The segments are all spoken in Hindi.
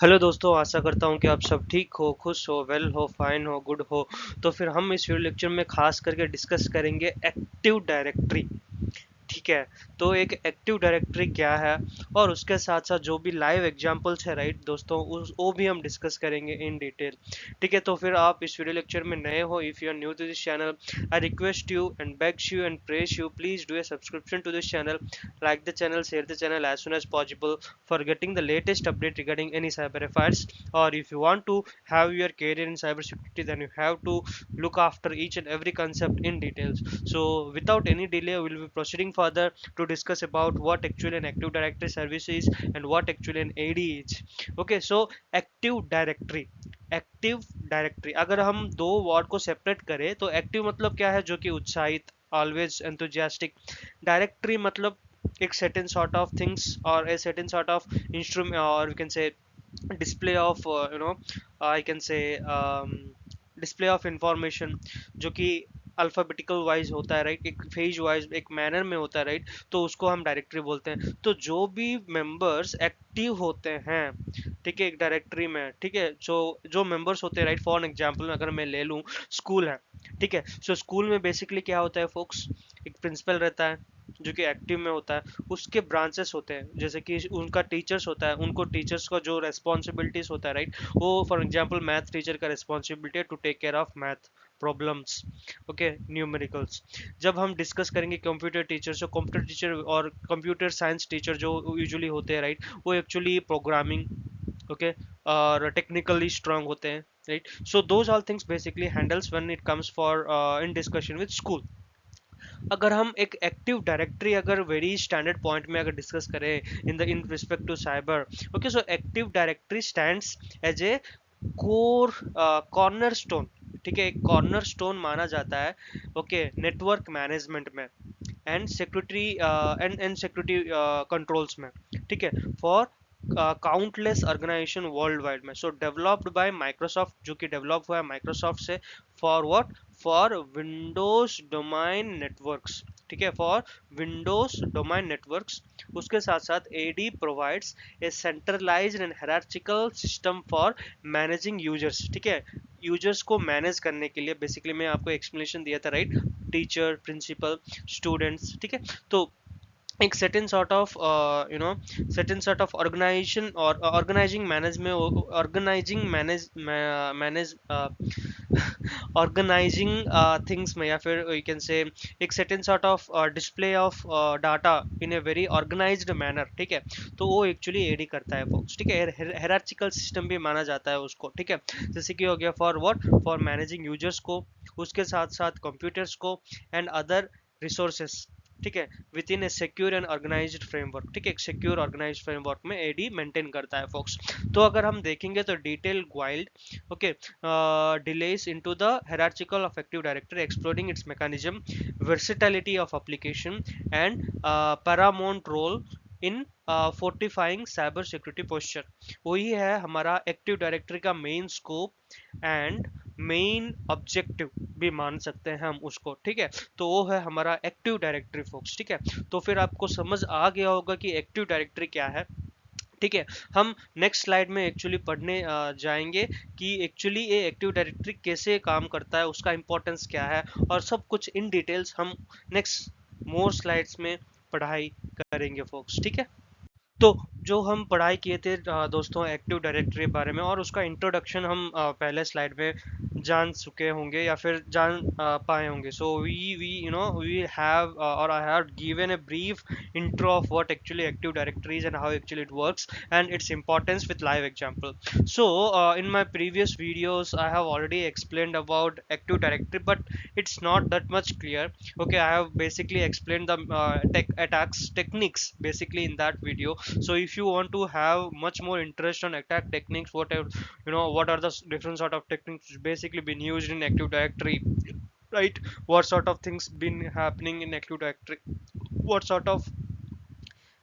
हेलो दोस्तों, आशा करता हूँ कि आप सब ठीक हो, खुश हो, वेल हो, फाइन हो, गुड हो। तो फिर हम इस वीडियो लेक्चर में खास करके डिस्कस करेंगे एक्टिव डायरेक्टरी। ठीक है। तो एक एक्टिव डायरेक्टरी क्या है और उसके साथ साथ जो भी लाइव एग्जांपल्स है, राइट दोस्तों, उस वो भी हम डिस्कस करेंगे इन डिटेल। ठीक है। तो फिर आप इस वीडियो लेक्चर में नए हो, if you are new to this channel, I request you and begs you and press you, please do a subscription to this channel, like the channel, share the channel as soon as possible for getting the latest update regarding any cyber affairs. Or if you want to have your career in cybersecurity, then you have to look after each and every concept in details. So without any delay, we will be proceeding further to discuss about what actually an active directory service is and what actually an AD is. Okay, so active directory, active directory अगर हम दो वर्ड को सेपरेट करें तो एक्टिव मतलब क्या है, जो कि उत्साहित, ऑलवेज एंथुजियास्टिक। डायरेक्टरी मतलब एक certain sort of things or a certain sort of instrument, or we can say display of I can say display of information, जो कि अल्फाबेटिकल वाइज होता है, राइट, एक फेज वाइज एक मैनर में होता है, राइट। तो उसको हम डायरेक्टरी बोलते हैं। तो जो भी मेंबर्स एक्टिव होते हैं, ठीक है, एक डायरेक्टरी में, ठीक है, जो जो मेंबर्स होते हैं, राइट, फॉर एग्जांपल अगर मैं ले लूँ, स्कूल है, ठीक है। सो स्कूल में बेसिकली क्या होता है फोक्स, एक प्रिंसिपल रहता है जो कि एक्टिव में होता है, उसके ब्रांचेस होते हैं, जैसे कि उनका टीचर्स होता है, उनको टीचर्स का जो रेस्पॉन्सिबिलिटीज होता है, राइट, वो फॉर एग्जांपल मैथ टीचर का रेस्पॉन्सिबिलिटी है to take care of math problems, okay, numericals. जब हम डिस्कस करेंगे कंप्यूटर टीचर, जो कंप्यूटर टीचर और कंप्यूटर साइंस टीचर जो यूजुअली होते हैं, राइट, वो एक्चुअली प्रोग्रामिंग, ओके, और टेक्निकली स्ट्रांग होते हैं, right. So those all things basically handles when it comes for in discussion with school. अगर हम एक एक्टिव डायरेक्टरी अगर वेरी स्टैंडर्ड पॉइंट में अगर डिस्कस करें in respect to cyber, okay, so active directory stands as a core corner stone, ठीक है, एक कॉर्नर स्टोन माना जाता है, ओके, नेटवर्क मैनेजमेंट में and security and security controls में, ठीक है, for countless organisation world wide में। सो डेवलप्ड बाय माइक्रोसॉफ्ट, जो कि डेवलप हुआ है माइक्रोसॉफ्ट से, for what, for Windows domain networks, ठीक है, फॉर विंडोज डोमाइन नेटवर्क्स। उसके साथ साथ AD provides a centralized and hierarchical system for managing users, ठीक है, यूजर्स को मैनेज करने के लिए। बेसिकली मैं आपको एक्सप्लेनेशन दिया था, राइट, टीचर, प्रिंसिपल, स्टूडेंट्स, ठीक है। तो एक certain sort of certain sort of organization और organizing manage में organizing manage organizing things में, या फिर you can say एक certain sort of display of data in a very organized manner, ठीक है। तो वो एक्चुअली एडी करता है folks, ठीक है, hierarchical system भी माना जाता है उसको, ठीक है। जैसे कि हो गया for what, for managing users को, उसके साथ साथ कंप्यूटर्स को एंड अदर रिसोर्सेस, ठीक है, within a secure and organized framework, ठीक है, एक सिक्योर ऑर्गेनाइज्ड फ्रेमवर्क में एडी मेंटेन करता है फोक्स। तो अगर हम देखेंगे तो detail wild, okay, delves into the hierarchical of active directory, exploring its mechanism, versatility of application and paramount role in fortifying cyber security posture. वही है हमारा एक्टिव डायरेक्टरी का main scope and main objective भी मान सकते हैं हम उसको, ठीक है। तो वो है हमारा एक्टिव डायरेक्टरी फोक्स, ठीक है। तो फिर आपको समझ आ गया होगा कि एक्टिव डायरेक्टरी क्या है, ठीक है। हम नेक्स्ट स्लाइड में एक्चुअली पढ़ने जाएंगे कि एक्चुअली ये एक्टिव डायरेक्टरी कैसे काम करता है, उसका इंपॉर्टेंस क्या है, और सब कुछ इन डिटेल्स हम नेक्स्ट मोर स्लाइड्स में पढ़ाई करेंगे फोक्स, ठीक है। तो जो हम पढ़ाई किए थे दोस्तों एक्टिव डायरेक्टरी के बारे में, और उसका इंट्रोडक्शन हम पहले स्लाइड में जान चुके होंगे या फिर जान पाए होंगे। सो वी वी हैव और I have given a brief intro of what actually active directory is and how actually it works and its importance with live example. So in my previous videos I have already explained about active directory, but it's not that much clear. Okay, I have basically explained the attacks techniques basically in that video. So if you want to have much more interest on attack techniques, whatever, what are the different sort of techniques basically been used in active directory, right, what sort of things been happening in active directory, what sort of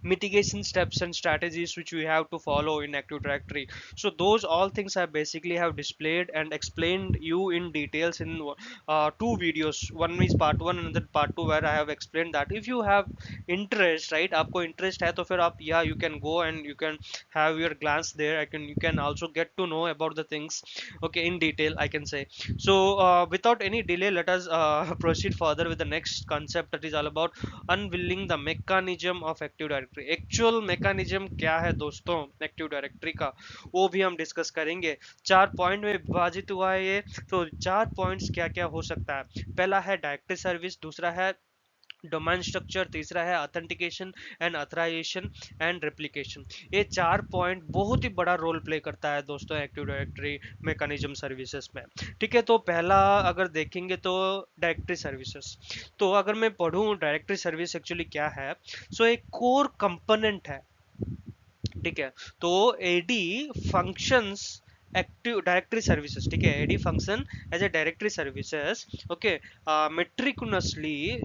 mitigation steps and strategies which we have to follow in Active Directory. So those all things I basically have displayed and explained you in details in two videos. One is part one and then part two, where I have explained that. If you have interest, right, आपको interest है तो फिर आप, yeah, you can go and you can have your glance there. You can also get to know about the things, okay, in detail, I can say. So without any delay, let us proceed further with the next concept, that is all about unveiling the mechanism of Active Directory. Actual mechanism क्या है दोस्तों एक्टिव डायरेक्टरी का, वो भी हम डिस्कस करेंगे। 4 पॉइंट में विभाजित हुआ है ये। तो 4 पॉइंट्स क्या क्या हो सकता है। पहला है डायरेक्टरी सर्विस, दूसरा है डोमेन स्ट्रक्चर, तीसरा है authentication and authorisation and replication. ये 4 पॉइंट बहुत ही बड़ा रोल प्ले करता है दोस्तों एक्टिव डायरेक्टरी मैकेनिज्म सर्विसेज में। ठीक है, तो पहला अगर देखेंगे तो डायरेक्टरी सर्विसेज। तो अगर मैं पढ़ूं डायरेक्टरी सर्विस एक्चुअली क्या है, सो एक कोर कंपोनेंट है। ठीक है, तो AD functions active directory services. ठीक है, AD function as a directory services, okay, meticulously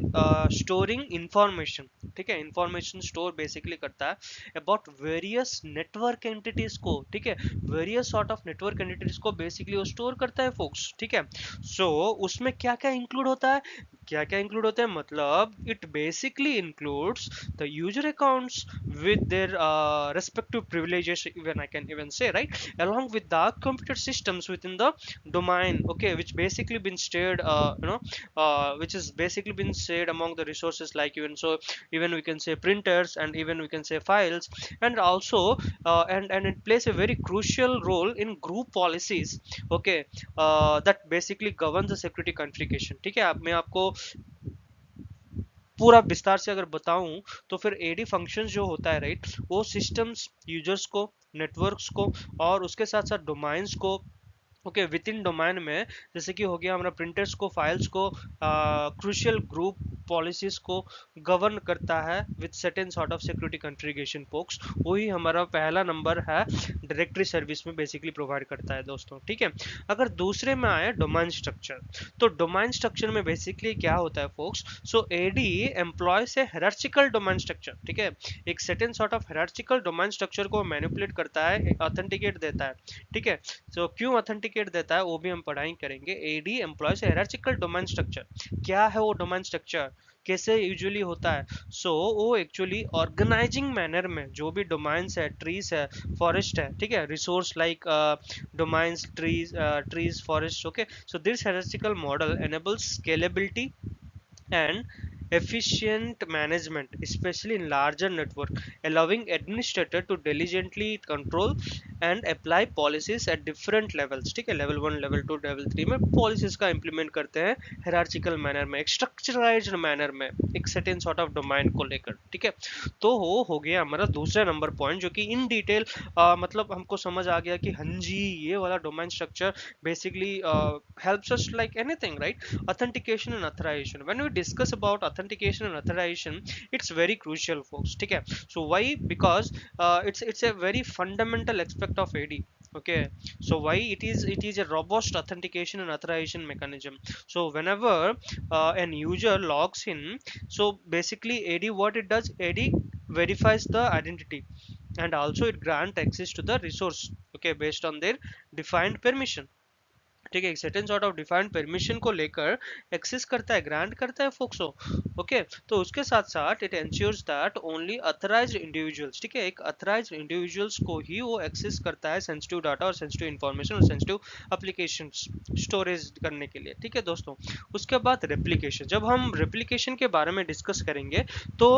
storing information. ठीक है, इंफॉर्मेशन स्टोर बेसिकली करता है अबाउट वेरियस नेटवर्क एंटिटीज को। ठीक है, various sort of network entities को बेसिकली वो स्टोर करता है फोक्स। ठीक है, सो उसमें क्या क्या इंक्लूड होता है, क्या क्या इंक्लूड होता है, मतलब it basically includes the user accounts with their respective privileges, even I can even say, right, along with the computer systems within the domain, okay, which basically been shared, which is basically been shared among the resources, like even we can say printers, and even we can say files, and also and it plays a very crucial role in group policies, okay, that basically govern the security configuration। ठीक है, मैं आपको पूरा विस्तार से अगर बताऊं तो फिर एडी फंक्शंस जो होता है, राइट, वो सिस्टम्स, यूजर्स को, नेटवर्क्स को और उसके साथ साथ डोमाइंस को, ओके, विद इन डोमेन में, जैसे कि हो गया हमारा प्रिंटर्स को, फाइल्स को, क्रूशियल ग्रुप पॉलिसीज को गवर्न करता है with certain sort of security configuration folks. वही हमारा पहला नंबर है, डायरेक्टरी सर्विस में बेसिकली प्रोवाइड करता है दोस्तों। ठीक है, अगर दूसरे में आए डोमेन स्ट्रक्चर, तो डोमेन स्ट्रक्चर में बेसिकली क्या होता है folks, so AD employs a hierarchical domain structure. ठीक है, एक certain sort of hierarchical domain structure को मैनिपुलेट करता है, ऑथेंटिकेट देता है। ठीक है, सो क्यों ऑथेंटिकेट देता है वो भी हम पढ़ाई करेंगे। एडी एम्प्लॉयज हायरार्चिकल डोमेन स्ट्रक्चर, क्या है वो डोमेन स्ट्रक्चर, कैसे यूजुअली होता है, सो वो एक्चुअली ऑर्गेनाइजिंग मैनर में जो भी डोमाइंस है, ट्रीज है, फॉरेस्ट है, ठीक है, resource like domains, trees, forest, okay, so this hierarchical model enables scalability and efficient management, especially in larger network, allowing administrator to diligently control and apply policies at different levels। ठीक है, लेवल 1, लेवल 2, लेवल 3 में पॉलिसीज का इंप्लीमेंट करते हैं हायरार्चिकल मैनर में, एक स्ट्रक्चराइज्ड मैनर में, एक सर्टेन सॉर्ट ऑफ डोमेन को लेकर। ठीक है, तो वो हो गया हमारा दूसरा नंबर पॉइंट, जो कि इन डिटेल मतलब हमको समझ आ गया कि हाँ जी, ये वाला domain structure basically helps us like anything, right? Authentication and authorization, when we discuss about authentication and authorization, it's very crucial folks। ठीक है, so why, because it's a very fundamental aspect of AD। okay, so why it is a robust authentication and authorization mechanism। so whenever an user logs in, so basically AD, what it does, AD verifies the identity and also it grant access to the resource, okay, based on their defined permission। ठीक है, एक certain sort of defined permission को लेकर एक्सेस करता है, ग्रांट करता है फोक्सो। ओके, तो उसके साथ साथ it ensures that only authorized individuals, ठीक है, एक अथराइज्ड इंडिविजुअल्स को ही वो एक्सेस करता है सेंसिटिव डाटा और सेंसिटिव इंफॉर्मेशन और सेंसिटिव एप्लीकेशंस स्टोरेज करने के लिए। ठीक है दोस्तों, उसके बाद रेप्लिकेशन। जब हम रेप्लिकेशन के बारे में डिस्कस करेंगे तो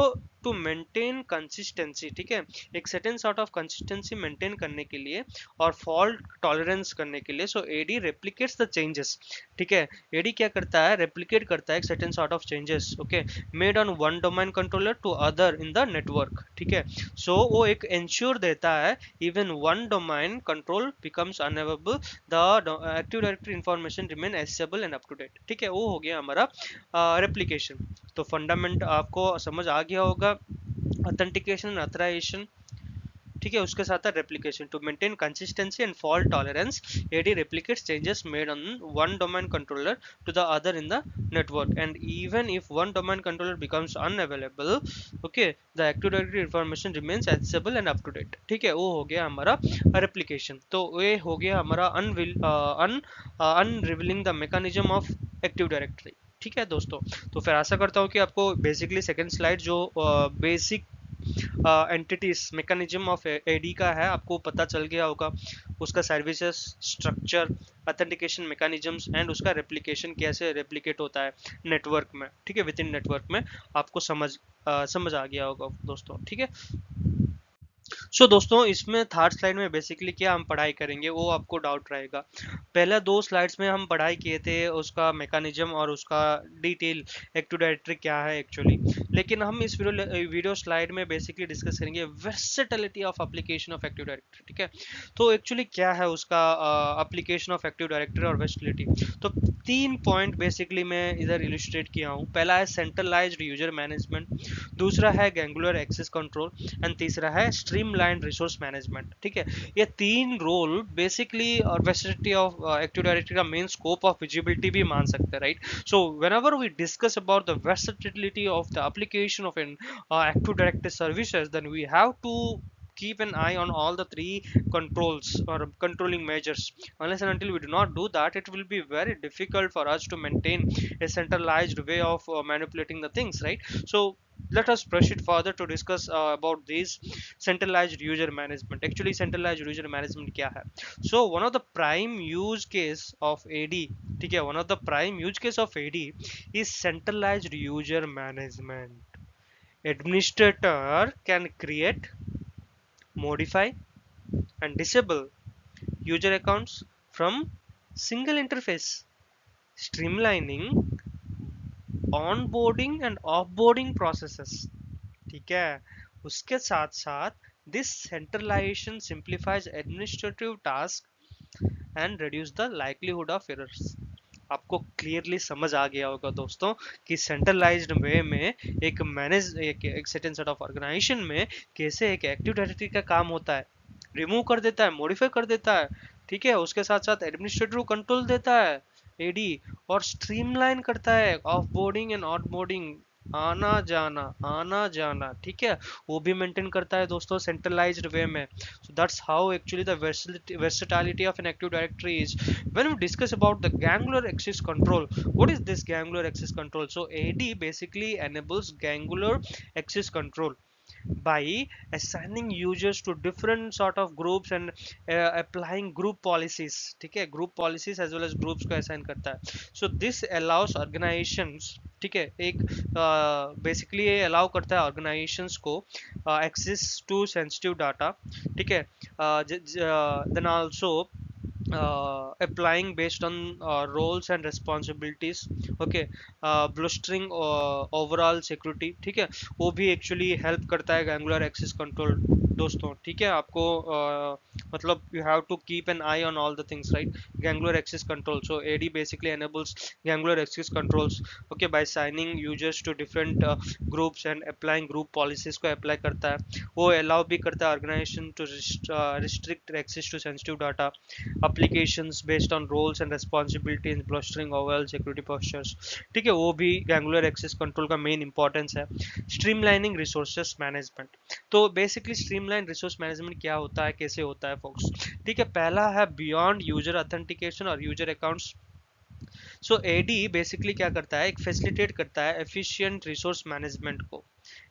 टू मेंटेन कंसिस्टेंसी, ठीक है, एक certain sort of consistency maintain करने के लिए और फॉल्ट टॉलरेंस करने के लिए, सो एडी रेप्लिकेट्स द चेंजेस। ठीक है, एडी क्या करता है, रेप्लिकेट करता है एक certain sort of changes, okay, made on one domain controller to other in the network. ठीक है, सो वो एक इंश्योर देता है even one domain control becomes unavailable, the active directory information remain accessible and up to date. ठीक है, वो हो गया हमारा रेप्लिकेशन। तो फंडामेंट आपको समझ आ गया होगा, ऑथेंटिकेशन, अथराइजेशन। ठीक है। उसके साथ है replication to maintain consistency and fault tolerance, AD replicates changes made on one domain controller to the other in the network, and even if one domain controller becomes unavailable, okay, the active directory information remains accessible and up to date। ठीक है, वो हो गया हमारा रेप्लिकेशन। तो ये हो गया हमारा unrevealing the mechanism of active directory. ठीक है दोस्तों, तो फिर आशा करता हूँ कि आपको बेसिकली सेकंड स्लाइड जो basic entities mechanism of AD का है आपको पता चल गया होगा, उसका services structure, authentication mechanisms and उसका रेप्लिकेशन कैसे रेप्लिकेट होता है नेटवर्क में। ठीक है, विद इन नेटवर्क में आपको समझ आ गया होगा दोस्तों। ठीक है, सो दोस्तों इसमें थर्ड स्लाइड में बेसिकली क्या हम पढ़ाई करेंगे वो आपको डाउट रहेगा। पहले दो स्लाइड्स में हम पढ़ाई किए थे उसका मैकेनिज्म और उसका डिटेल एक्टिव डायरेक्टरी क्या है एक्चुअली, लेकिन हम इस वीडियो स्लाइड में बेसिकली डिस्कस करेंगे versatility of application of active directory. ठीक है, तो एक्चुअली क्या है उसका एप्लीकेशन ऑफ एक्टिव डायरेक्टरी और वर्सेटिलिटी। तो 3 पॉइंट बेसिकली मैं इधर इलस्ट्रेट किया हूँ। पहला है सेंट्रलाइज्ड यूजर मैनेजमेंट, दूसरा है गैंगुलर एक्सेस कंट्रोल एंड तीसरा है स्ट्रीमलाइंड रिसोर्स मैनेजमेंट। ठीक है, ये 3 रोल बेसिकली और वर्सेटिलिटी ऑफ एक्टिव डायरेक्टरी का मेन स्कोप ऑफ विजिबिलिटी भी मान सकते हैं, right. So whenever we discuss about the versatility of the application of an active directory services, then we have to keep an eye on all the 3 controls or controlling measures. Unless and until we do not do that, it will be very difficult for us to maintain a centralized way of manipulating the things, right? So let us push it further to discuss about this centralized user management. Actually centralized user management क्या है? So one of the prime use case of AD, ठीक है, one of the prime use case of AD is centralized user management. Administrator can create, modify and disable user accounts from single interface, streamlining onboarding and offboarding processes। ठीक है, उसके साथ साथ this centralization simplifies administrative tasks and reduce the likelihood of errors। आपको क्लियरली समझ आ गया होगा दोस्तों कि सेंट्रलाइज्ड वे में एक सर्टेन सेट ऑफ ऑर्गेनाइजेशन में कैसे एक एक्टिव डायरेक्टरी का काम होता है, रिमूव कर देता है, मॉडिफाई कर देता है। ठीक है, उसके साथ साथ एडमिनिस्ट्रेटिव कंट्रोल देता है एडी, और स्ट्रीमलाइन करता है of boarding end of boarding, आना जाना। ठीक है, वो भी मेंटेन करता है दोस्तों सेंट्रलाइज्ड वे में। So that's how actually the versatility of an active directory is। when we discuss about the gangler access control, what is this gangler access control? So AD basically enables gangler access control by assigning users to different sort of groups and applying group policies। ठीक है, group policies as well as groups को assign करता है। so this allows organizations, ठीक है, एक बेसिकली ये अलाउ करता है ऑर्गेनाइजेशंस को एक्सेस टू सेंसिटिव डाटा। ठीक है, then also applying based on roles and responsibilities, okay, bolstering overall security। ठीक है, वो भी एक्चुअली हेल्प करता है गैंगुलर एक्सेस कंट्रोल दोस्तों। ठीक है, आपको मतलब you have to keep an eye on all the things, right? gangler access control, so AD basically enables gangler access controls, okay, by assigning users to different groups and applying group policies को apply करता है। वो allow भी करता है organization to restrict access to sensitive data, applications based on roles and responsibilities, bolstering overall security postures। ठीक है, वो भी gangler access control का main importance है। streamlining resources management, तो बेसिकली स्ट्रीमलाइन रिसोर्स मैनेजमेंट क्या होता है, कैसे होता है फोक्स। ठीक है, पहला है बियॉन्ड यूजर ऑथेंटिकेशन और यूजर अकाउंट्स। सो एडी बेसिकली क्या करता है, एक फैसिलिटेट करता है एफिशिएंट रिसोर्स मैनेजमेंट को,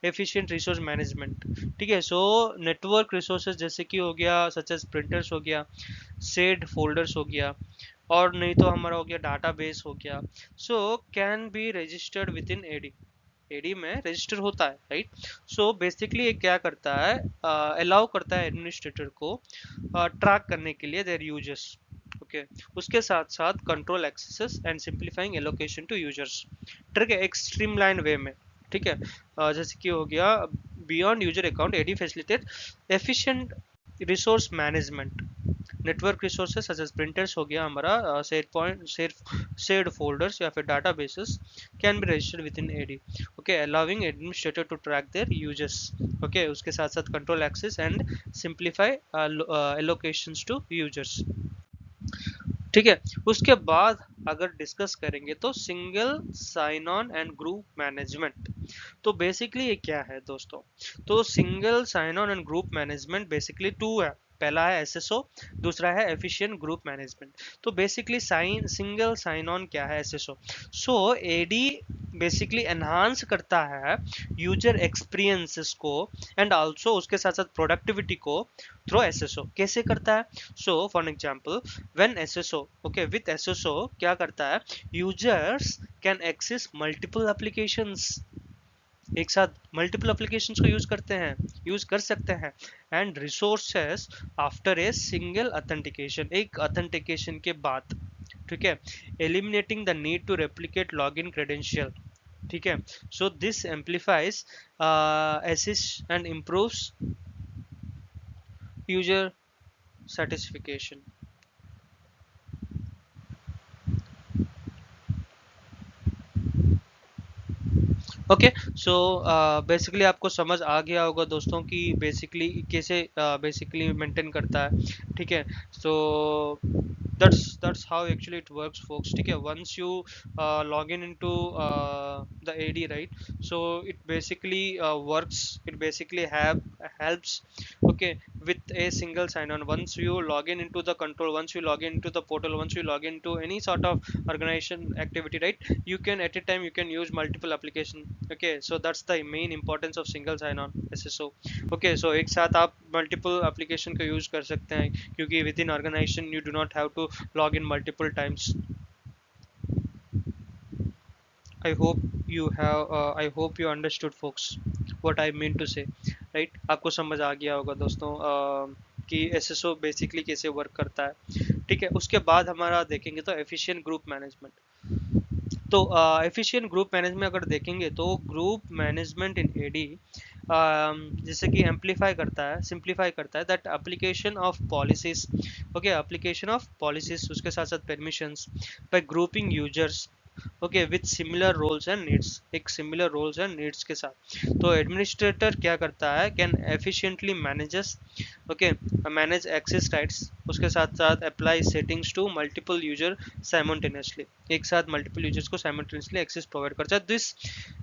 एफिशिएंट रिसोर्स मैनेजमेंट। ठीक है, सो नेटवर्क रिसोर्सेज जैसे कि हो गया सच एज प्रिंटर्स हो गया, सेड फोल्डर्स हो गया, और नहीं तो हमारा हो गया डाटाबेस हो गया, so can be registered with in AD, AD में रजिस्टर होता है, राइट। सो बेसिकली ये क्या करता है, अलाउ करता है एडमिनिस्ट्रेटर को ट्रैक करने के लिए देयर यूजर्स, ओके, उसके साथ साथ control access and simplifying allocation to users. ठीक है, एक स्ट्रीमलाइन वे में। ठीक है, जैसे कि हो गया beyond user account AD facilitate efficient resource management network resources such as printers हो गया हमारा, शेयर्ड फोल्डर्स या फिर databases can be registered with in AD, okay, allowing administrator to track their users, okay, उसके साथ साथ control access and simplify allocations to users. ठीक है, उसके बाद अगर डिस्कस करेंगे तो single sign on and group management. तो बेसिकली ये क्या है दोस्तों? तो single sign on and group management basically two है। पहला है एसएसओ, दूसरा है एफिशिएंट ग्रुप मैनेजमेंट। तो बेसिकली सिंगल साइन ऑन क्या है? SSO. So AD basically enhance करता है यूजर एक्सपीरियंसेस को एंड आल्सो उसके साथ साथ प्रोडक्टिविटी को थ्रू एसएसओ। कैसे करता है? So for example when SSO, okay, with SSO क्या करता है? Users can access multiple applications, एक साथ मल्टीपल एप्लीकेशंस को यूज कर सकते हैं and resources after a single authentication, एक ऑथेंटिकेशन के बाद, ठीक है, eliminating the need to replicate login credential, ठीक है। So this amplifies assist and improves user satisfaction. Okay, so basically आपको समझ आ गया होगा दोस्तों कि बेसिकली कैसे बेसिकली मेंटेन करता है, ठीक है। सो that's how actually it works folks, ठीक है। once you log in into the AD, right, so it basically works, it basically helps, okay, with a single sign on. Once you log in into the control, once you log in into the portal, once you log into any sort of organization activity, right, you can at a time you can use multiple application, okay, so that's the main importance of single sign on SSO, okay। so एक साथ आप multiple application का use कर सकते हैं क्योंकि within organization you do not have to log in multiple times। I hope you understood folks what I mean to say, right। आपको समझ आ गया होगा दोस्तों कि SSO बेसिकली कैसे वर्क करता है, ठीक है। उसके बाद हमारा देखेंगे तो एफिशिएंट ग्रुप मैनेजमेंट। तो एफिशिएंट ग्रुप मैनेजमेंट अगर देखेंगे तो ग्रुप मैनेजमेंट इन एडी जैसे कि एम्पलीफाई करता है, सिंप्लीफाई करता है that application of policies, okay, application of policies, उसके साथ साथ permissions by grouping users, okay, with similar roles and needs, एक सिमिलर रोल्स एंड नीड्स के साथ। तो एडमिनिस्ट्रेटर क्या करता है? Can efficiently manages, okay, manage access rights, उसके साथ साथ apply settings to multiple user simultaneously, एक साथ मल्टीपल यूजर्स को साइमल्टेनियसली एक्सेस प्रोवाइड करता है। दिस,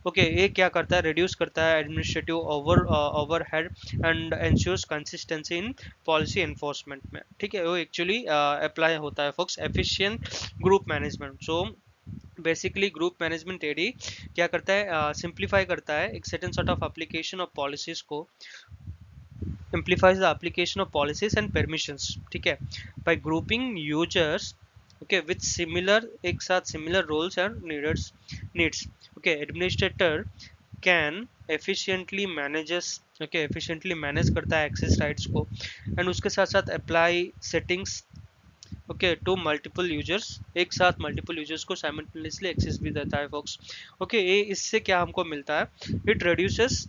ओके, ये क्या करता है? रिड्यूस करता है administrative overhead and ensures consistency in policy enforcement में, ठीक है। वो एक्चुअली अप्लाई होता है folks efficient group management. So basically group management AD क्या करता है? सिंप्लीफाई करता है एक certain sort of application of policies को, amplifies the application of policies and permissions, ठीक है, by grouping users, okay, with similar, एक साथ similar roles and needs, okay, administrator can efficiently manages, okay, efficiently manage करता है access rights को and उसके साथ साथ apply settings, okay, to multiple users, एक साथ मल्टीपल यूजर्स को साइमल्टेनियसली एक्सेस भी देता है फोक्स, ओके। ये इससे क्या हमको मिलता है? It reduces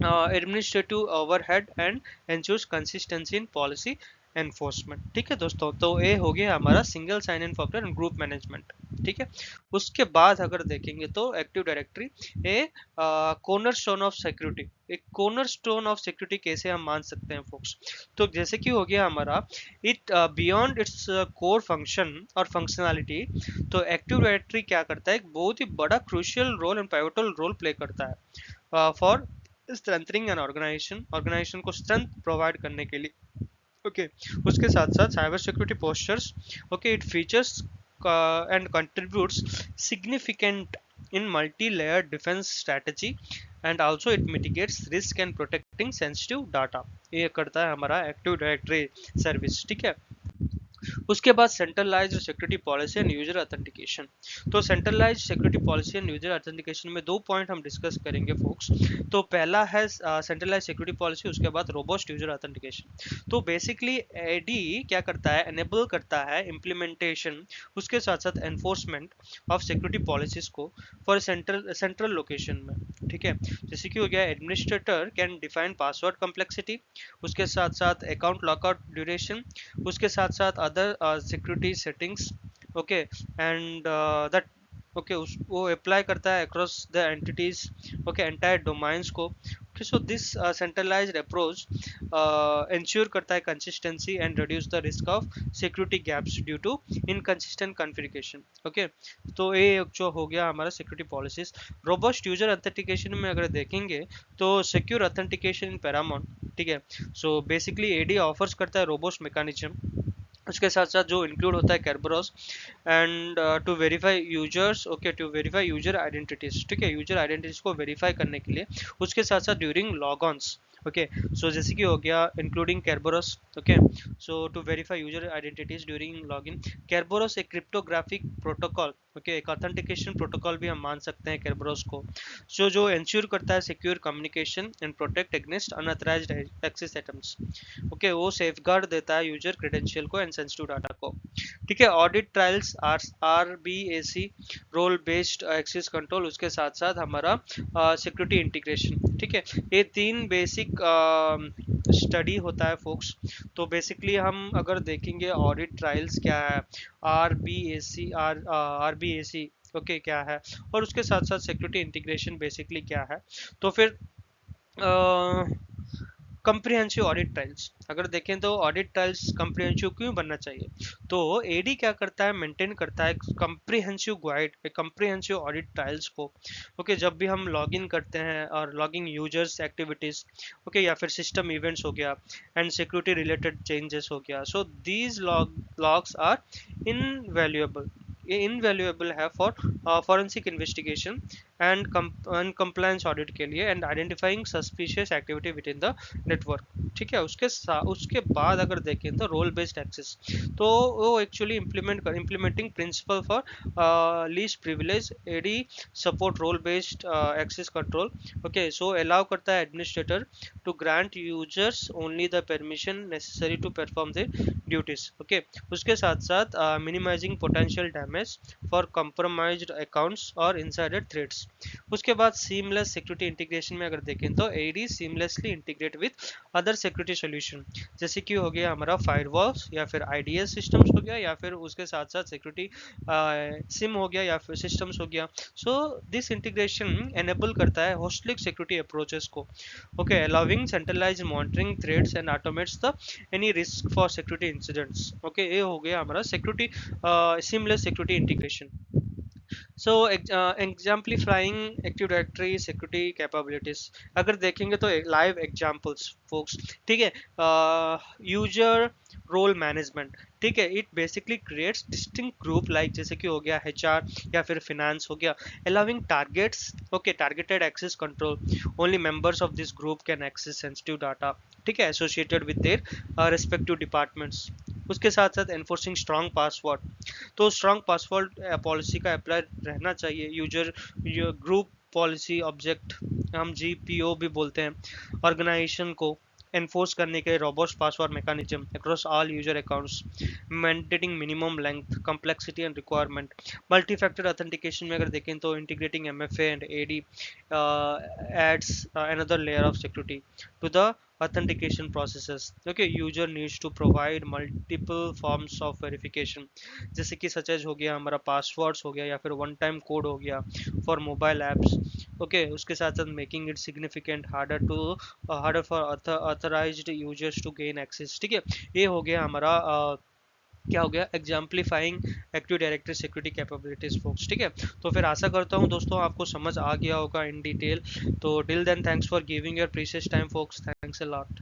administrative overhead and ensures consistency in policy enforcement, ठीक है दोस्तों। तो ये हो गया हमारा single sign in factor and group management, ठीक है। उसके बाद अगर देखेंगे तो active directory a cornerstone of security, एक कॉर्नरस्टोन ऑफ सिक्योरिटी कैसे हम मान सकते हैं फोक्स? तो जैसे कि हो गया हमारा it beyond its core function और फंक्शनैलिटी, तो एक्टिव डायरेक्टरी क्या करता है? एक बहुत ही बड़ा crucial role and pivotal role play करता है फॉर स्ट्रेंथनिंग एन ऑर्गेनाइजेशन को स्ट्रेंथ प्रोवाइड करने के लिए, ओके। उसके साथ साथ cyber security postures, okay, it features and contributes significant in multi-layer defense strategy and also it mitigates risk and protecting sensitive data, ये करता है हमारा एक्टिव डायरेक्टरी सर्विस, ठीक है। उसके बाद centralized security policy and user authentication. तो centralized security policy and user authentication में 2 पॉइंट हम डिस्कस करेंगे फोक्स। तो पहला है सेंट्रलाइज्ड सिक्योरिटी पॉलिसी, उसके बाद रोबस्ट यूजर ऑथेंटिकेशन। तो बेसिकली एडी क्या करता है, एनेबल करता है इम्प्लीमेंटेशन, उसके साथ साथ एनफोर्समेंट ऑफ सिक्योरिटी पॉलिसीज को फॉर सेंट्रल लोकेशन में। ठीक है, जैसे कि हो गया administrator can define password complexity, उसके साथ साथ अकाउंट लॉकआउट ड्यूरेशन, उसके साथ साथ other security settings. Okay, and that okay वो अप्लाई करता है across the entities, okay entire domains को। Okay, so this centralized approach ensure करता है consistency and reduce the risk of security gaps due to inconsistent configuration. Okay, तो ये जो हो गया हमारा security policies. Robust user authentication में अगर देखेंगे तो सिक्योर ऑथेंटिकेशन इन पैरामाउंट। ठीक है, सो बेसिकली एडी ऑफर्स करता है रोबस्ट मैकेनिज्म, उसके साथ साथ जो इंक्लूड होता है Kerberos and to verify users, okay to verify user identities. ठीक है, यूजर आइडेंटिटीज को वेरीफाई करने के लिए, उसके साथ साथ during logons. Okay, so जैसे कि हो गया including Kerberos. Okay, so to verify user identities during login. Kerberos एक क्रिप्टोग्राफिक प्रोटोकॉल, ओके एक ऑथेंटिकेशन प्रोटोकॉल भी हम मान सकते हैं कैरबरोस को। सो जो इंश्योर करता है secure communication and protect against unauthorised access attempts. Okay, वो सेफगार्ड देता है यूजर क्रेडेंशियल को एंड सेंसिटिव डाटा को। ठीक है, audit trials RBAC role based access control, उसके साथ साथ हमारा सिक्योरिटी इंटीग्रेशन। ठीक है, ये 3 बेसिक स्टडी होता है फोक्स। तो बेसिकली हम अगर देखेंगे ऑडिट ट्रायल्स क्या है, RBAC ओके क्या है, और उसके साथ साथ सिक्योरिटी इंटीग्रेशन बेसिकली क्या है। तो फिर कंप्रिहेंसिव ऑडिट ट्रायल्स अगर देखें तो ऑडिट ट्रायल्स कंप्रिहेंसिव क्यों बनना चाहिए, तो एडी क्या करता है, मेंटेन करता है comprehensive guide, comprehensive audit trials को। ओके, जब भी हम लॉगिन करते हैं और लॉगिंग यूजर्स एक्टिविटीज, ओके या फिर सिस्टम इवेंट्स हो गया एंड सिक्योरिटी रिलेटेड चेंजेस हो गया, so these logs are invaluable, ये इनवैल्यूएबल है for forensic investigation and compliance audit के लिए and identifying suspicious activity with in the network. ठीक है, उसके बाद अगर देखें तो रोल बेस्ड एक्सेस, तो वो actually implementing principle for least privilege. AD support role based access control. Okay, so allow करता है administrator to grant users only the permission necessary to perform their duties. Okay, उसके साथ साथ minimizing potential damage for compromised accounts और इनसाइडर थ्रेड्स। उसके बाद सीमलेस सिक्योरिटी इंटीग्रेशन में अगर देखें तो AD seamlessly integrate with other security solution, जैसे कि हो गया हमारा फायरवॉल्स या फिर आईडीएस सिस्टम्स हो गया या फिर उसके साथ साथ सिक्योरिटी सिम हो गया या फिर सिस्टम्स हो गया। सो दिस इंटीग्रेशन एनेबल करता है होस्टलिक सिक्योरिटी अप्रोचेस को। Okay, allowing centralised monitoring threads and automates the any risk for security incidents. Okay, ये हो गया हमारा सिक्योरिटी सीमलेस सिक्योरिटी इंटीग्रेशन। सो एग्जाम्पलीफाइंग एक्टिव डायरेक्टरी सिक्योरिटी कैपेबिलिटीज अगर देखेंगे तो लाइव एग्जांपल्स फोक्स। ठीक है, यूजर रोल मैनेजमेंट। ठीक है, it basically creates distinct group like जैसे कि हो गया HR या फिर फिनेंस हो गया, allowing targets, okay targeted access control, only members of this group can access sensitive data. ठीक है, associated with their respective departments. उसके साथ साथ एनफोर्सिंग स्ट्रॉन्ग पासवर्ड, तो स्ट्रॉन्ग पासवर्ड पॉलिसी का अप्लाई रहना चाहिए। यूजर ग्रुप पॉलिसी ऑब्जेक्ट हम GPO भी बोलते हैं, ऑर्गेनाइजेशन को एनफोर्स करने के robust password mechanism across all user accounts, mandating minimum length complexity and requirement. Multi factor authentication में अगर देखें तो integrating MFA and AD adds another layer of security to the authentication processes. Okay, user needs to provide multiple forms of verification, जैसे कि सच हो गया हमारा पासवर्ड्स हो गया या फिर वन टाइम कोड हो गया फॉर मोबाइल एप्स। ओके, उसके साथ साथ making it significant harder for authorized users to gain access. ठीक है, ये हो गया हमारा क्या हो गया exemplifying active directory security capabilities folks. ठीक है, तो फिर आशा करता हूँ दोस्तों आपको समझ आ गया होगा इन डिटेल। तो till then thanks for giving your precious time folks, thanks a lot.